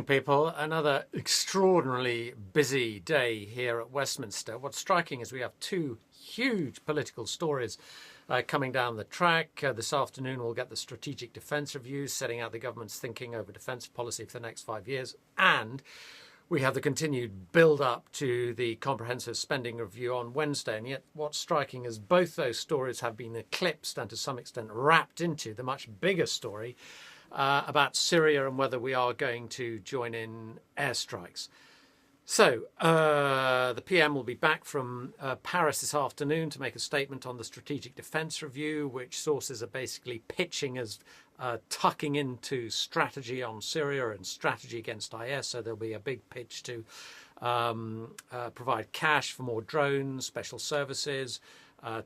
People, another extraordinarily busy day here at Westminster. What's striking is we have two huge political stories coming down the track. This afternoon we'll get the Strategic Defence Review, setting out the government's thinking over defence policy for the next 5 years. And we have the continued build-up to the Comprehensive Spending Review on Wednesday. And yet what's striking is both those stories have been eclipsed and to some extent wrapped into the much bigger story about Syria and whether we are going to join in airstrikes. So the PM will be back from Paris this afternoon to make a statement on the Strategic Defence Review, which sources are basically pitching as tucking into strategy on Syria and strategy against IS. So there'll be a big pitch to provide cash for more drones, special services,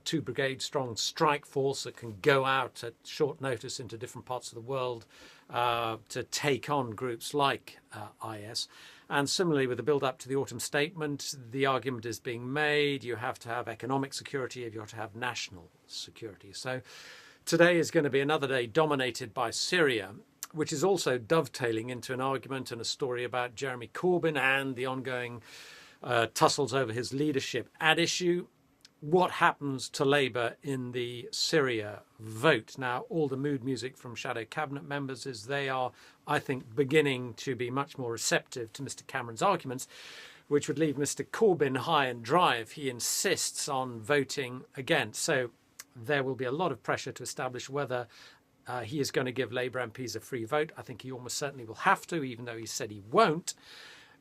2 brigade strong strike force that can go out at short notice into different parts of the world to take on groups like IS. And similarly, with the build-up to the autumn statement, the argument is being made you have to have economic security if you have to have national security. So today is going to be another day dominated by Syria, which is also dovetailing into an argument and a story about Jeremy Corbyn and the ongoing tussles over his leadership at issue. What happens to Labour in the Syria vote? Now, all the mood music from shadow cabinet members is they are, I think, beginning to be much more receptive to Mr Cameron's arguments, which would leave Mr Corbyn high and dry if he insists on voting against. So there will be a lot of pressure to establish whether he is going to give Labour MPs a free vote. I think he almost certainly will have to, even though he said he won't,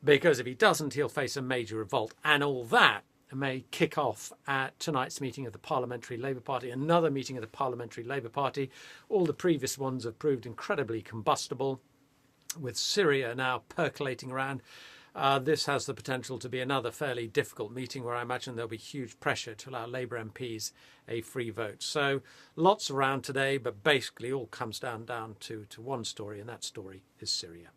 because if he doesn't, he'll face a major revolt. And all that may kick off at tonight's meeting of the Parliamentary Labour Party, another meeting of the Parliamentary Labour Party. All the previous ones have proved incredibly combustible. With Syria now percolating around, this has the potential to be another fairly difficult meeting where I imagine there'll be huge pressure to allow Labour MPs a free vote. So lots around today, but basically all comes down to one story, and that story is Syria.